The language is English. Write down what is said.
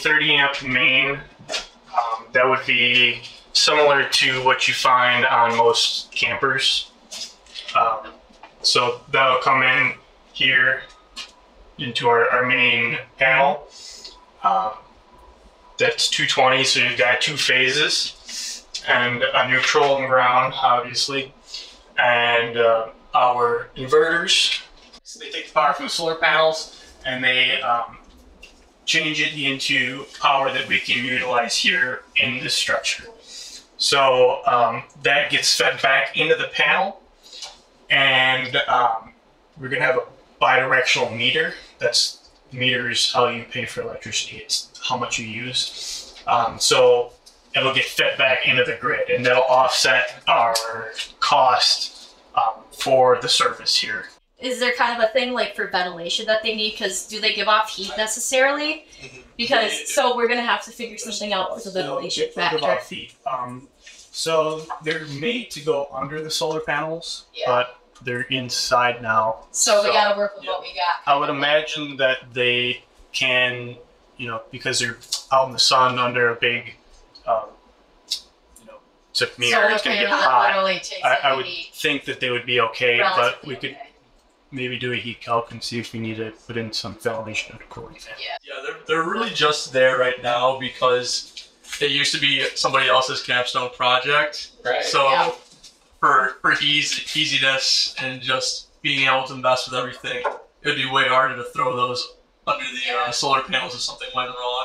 30 amp main. That would be similar to what you find on most campers. So that'll come in here into our main panel. That's 220, so you've got 2 phases and a neutral and ground, obviously. And our inverters, so they take the power from the solar panels and they change it into power that we can utilize here in this structure. So that gets fed back into the panel, and we're gonna have a bidirectional meter. Meter is how you pay for electricity. It's how much you use. So it'll get fed back into the grid, and that'll offset our cost for the service here. Is there kind of a thing like for ventilation that they need? Because do they give off heat necessarily? Because so we're gonna have to figure something out with the ventilation factor. Give off heat. So they're made to go under the solar panels, but they're inside now. So we gotta work with what we got. I would imagine that they can, because they're out in the sun under a big, tip mirror, it's gonna get hot. I would think that they would be okay, but we could maybe do a heat calc and see if we need to put in some ventilation and cooling fan. Yeah, they're really just there right now because it used to be somebody else's capstone project. Right. So for easiness and just being able to mess with everything, it would be way harder to throw those under the solar panels if something went wrong.